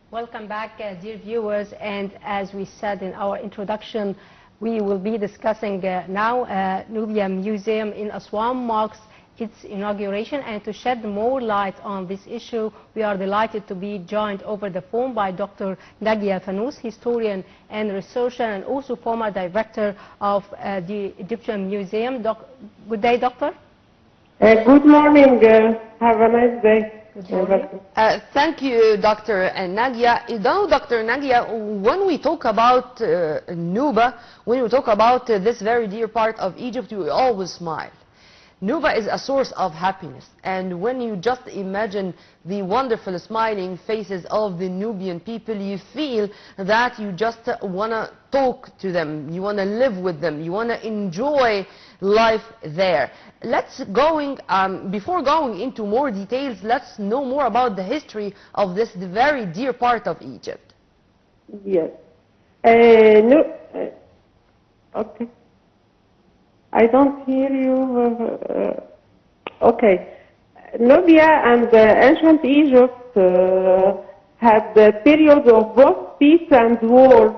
Welcome back, dear viewers, and as we said in our introduction, we will be discussing now Nubia Museum in Aswan marks its inauguration, and to shed more light on this issue, we are delighted to be joined over the phone by Dr. Najiya Fanous, historian and researcher, and also former director of the Egyptian Museum. Good day, doctor. Good morning. Have a nice day. Thank you, Dr. Najiya. You know, Dr. Najiya, when we talk about Nuba, when we talk about this very dear part of Egypt, we always smile. Nuba is a source of happiness, and when you just imagine the wonderful smiling faces of the Nubian people, you feel that you just want to talk to them, you want to live with them, you want to enjoy life there. Before going into more details, let's know more about the history of this very dear part of Egypt. Yes. Okay. I don't hear you. Okay. Nubia and ancient Egypt had periods of both peace and war.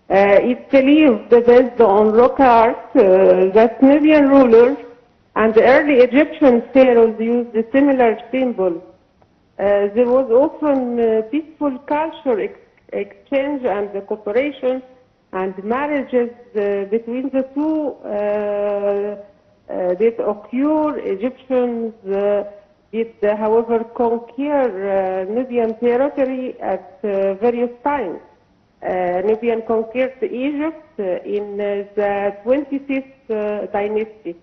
It's believed based on rock art that Nubian rulers and the early Egyptian pharaohs used a similar symbol. There was often peaceful culture exchange and cooperation and marriages between the two did occur. Egyptians did, however, conquer Nubian territory at various times. Nubian conquered Egypt in the 25th dynasty.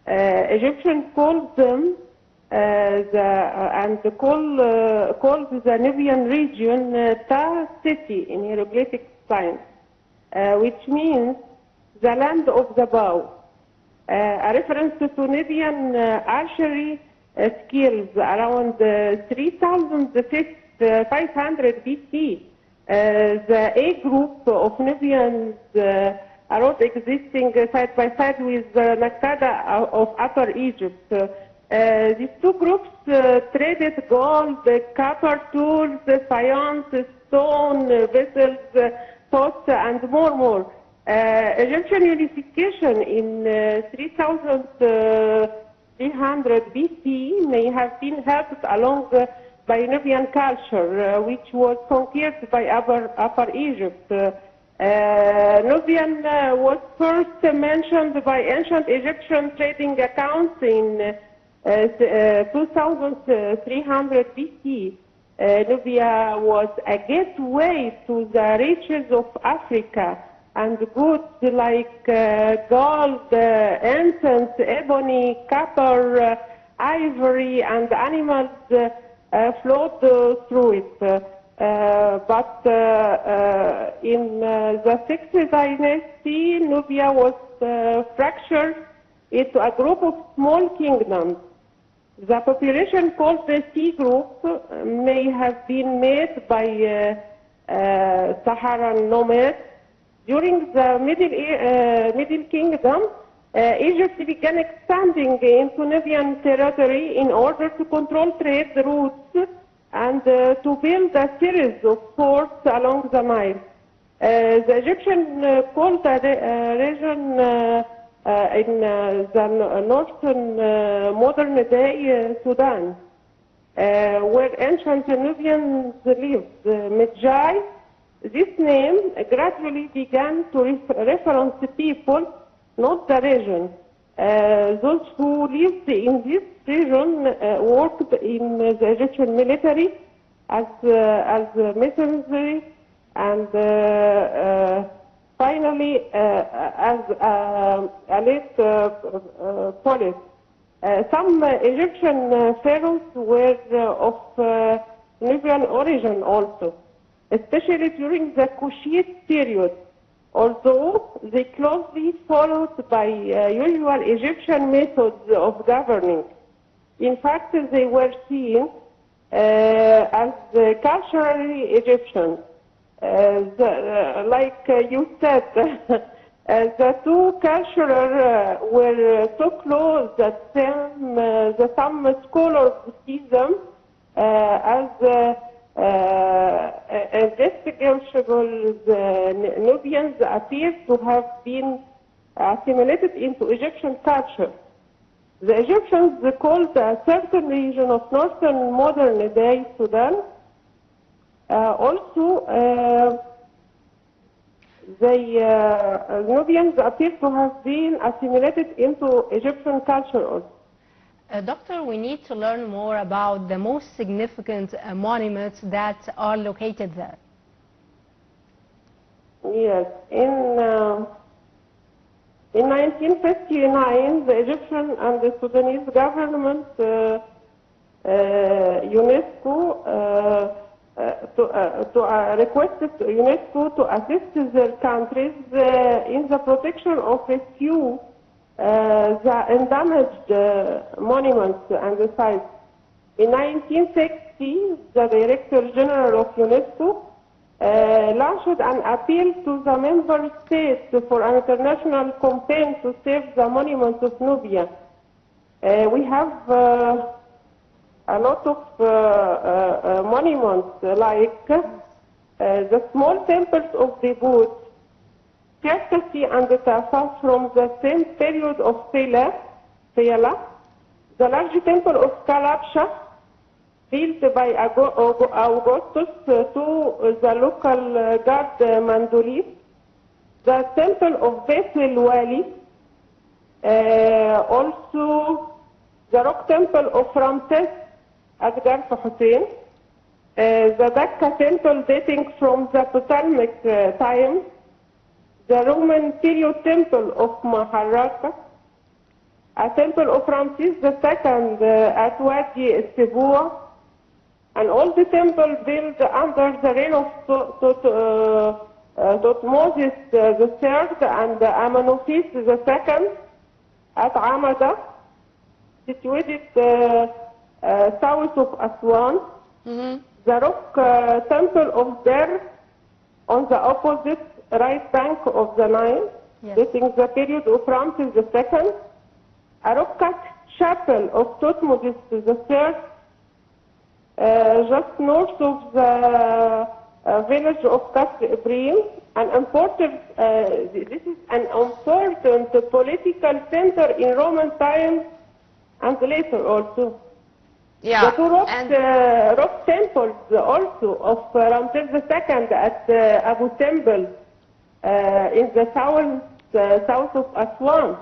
Egyptians called them called the Nubian region Ta city in hieroglyphic signs. Which means the land of the bow, a reference to Nubian archery skills around 3,500 BC. The A group of Nubians are existing side by side with the Nakada of Upper Egypt. These two groups traded gold, copper tools, science, stone, vessels, pots, and more. Egyptian unification in 3,300 BC may have been helped along by Nubian culture, which was conquered by Upper Egypt. Nubian was first mentioned by ancient Egyptian trading accounts in 2,300 BC. Nubia was a gateway to the riches of Africa, and goods like gold, incense, ebony, copper, ivory, and animals flowed through it. But in the 6th dynasty, Nubia was fractured into a group of small kingdoms. The population called the C group may have been made by Saharan nomads. During the Middle Kingdom, Egypt began expanding into Nubian territory in order to control trade routes and to build a series of forts along the Nile. The Egyptian called the region in the northern modern day Sudan, where ancient Nubians lived, Medjay. This name gradually began to reference people, not the region. Those who lived in this region worked in the Egyptian military as mercenaries and finally, as elite police. Some Egyptian pharaohs were of Nubian origin also, especially during the Kushite period, although they closely followed by usual Egyptian methods of governing. In fact, they were seen as culturally Egyptian. Like you said, the two cultures were so close that some scholars see them as investigatable Nubians appear to have been assimilated into Egyptian culture. The Egyptians called a certain region of northern modern-day Sudan. Nubians appear to have been assimilated into Egyptian culture also. Doctor, we need to learn more about the most significant monuments that are located there. Yes, in 1959, the Egyptian and the Sudanese government, UNESCO, requested UNESCO to assist their countries in the protection of a few the damaged monuments and the sites. In 1960, the Director General of UNESCO launched an appeal to the member states for an international campaign to save the monuments of Nubia. We have a lot of monuments like the small temples of the Buddha, Cherkasy and the Tafa from the same period of Fela, the large temple of Kalabsha, built by Augustus to the local god Mandulis, the temple of Bethel Wali, also the rock temple of Ramses Adgar Hussein, the Dakka temple dating from the Ptolemaic time, the Roman period temple of Maharaka, a temple of Ramses II at Wadi Sibua, and all the temples built under the reign of Thutmose III and Amenophis II at Amada, situated south of Aswan. The rock temple of Der on the opposite right bank of the Nile, dating the period of Ramses II. A rock-cut chapel of Thutmose III, just north of the village of Kasr Ibrahim. This is an important political center in Roman times and later also. Yeah. The two rock temples also of Ramses II at Abu Simbel in the south of Aswan.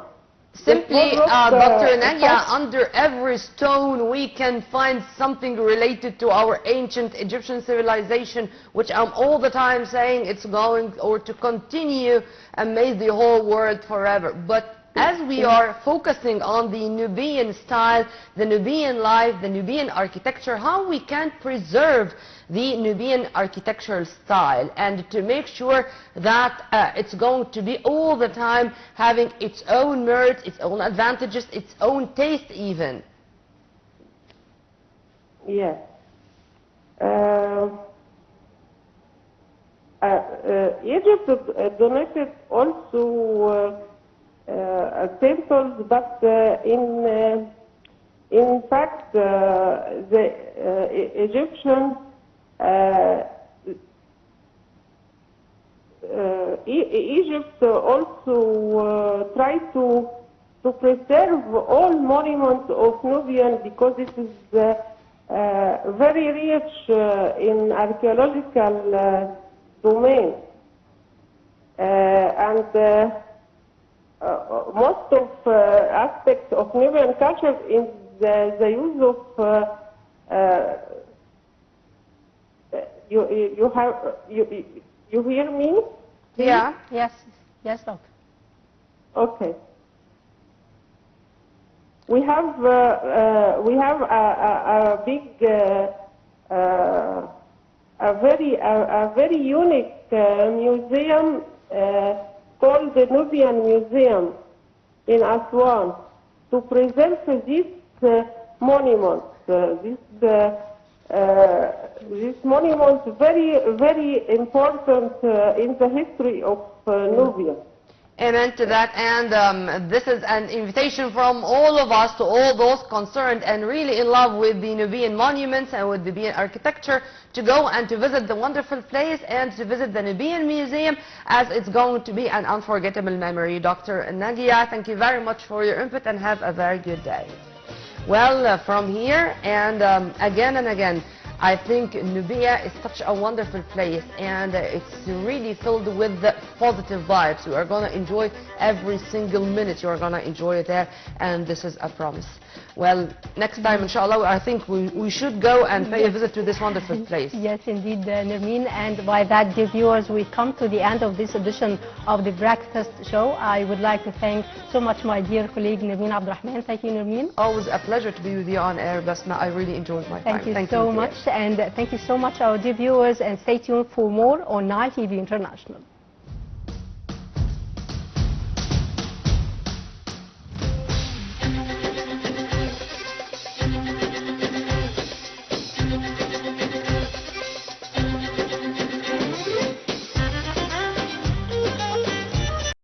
Simply, Dr. Najiya, under every stone we can find something related to our ancient Egyptian civilization, which I'm all the time saying it's going or to continue and amaze the whole world forever. But as we are focusing on the Nubian style, the Nubian life, the Nubian architecture, how we can preserve the Nubian architectural style and to make sure that it's going to be all the time having its own merits, its own advantages, its own taste even. Yes. Egypt donated also temples, but in fact the Egyptian Egypt also tried to preserve all monuments of Nubian because it is very rich in archaeological domain, and most of aspects of Nubian culture is the use of you hear me? Yeah. Yes, doctor. Okay. We have a big, a very unique museum called the Nubian Museum in Aswan to preserve these monuments. This monument is very important in the history of Nubia. Amen to that. And this is an invitation from all of us to all those concerned and really in love with the Nubian monuments and with the Nubian architecture to go and to visit the wonderful place and to visit the Nubian Museum, as it's going to be an unforgettable memory. Dr. Najiya, thank you very much for your input and have a very good day. Well, from here and again and again, I think Nubia is such a wonderful place, and it's really filled with the positive vibes. You are going to enjoy every single minute. You are going to enjoy it there, and this is a promise. Well, next time, inshallah, I think we should go and pay a visit to this wonderful place. Yes, indeed, Nermeen. And by that, dear viewers, we come to the end of this edition of the Breakfast Show. I would like to thank so much my dear colleague, Nermeen Abdurrahman. Thank you, Nermeen. Always a pleasure to be with you on air, Basma. I really enjoyed my time. Thank you so much. And thank you so much, our dear viewers. And stay tuned for more on Nile TV International.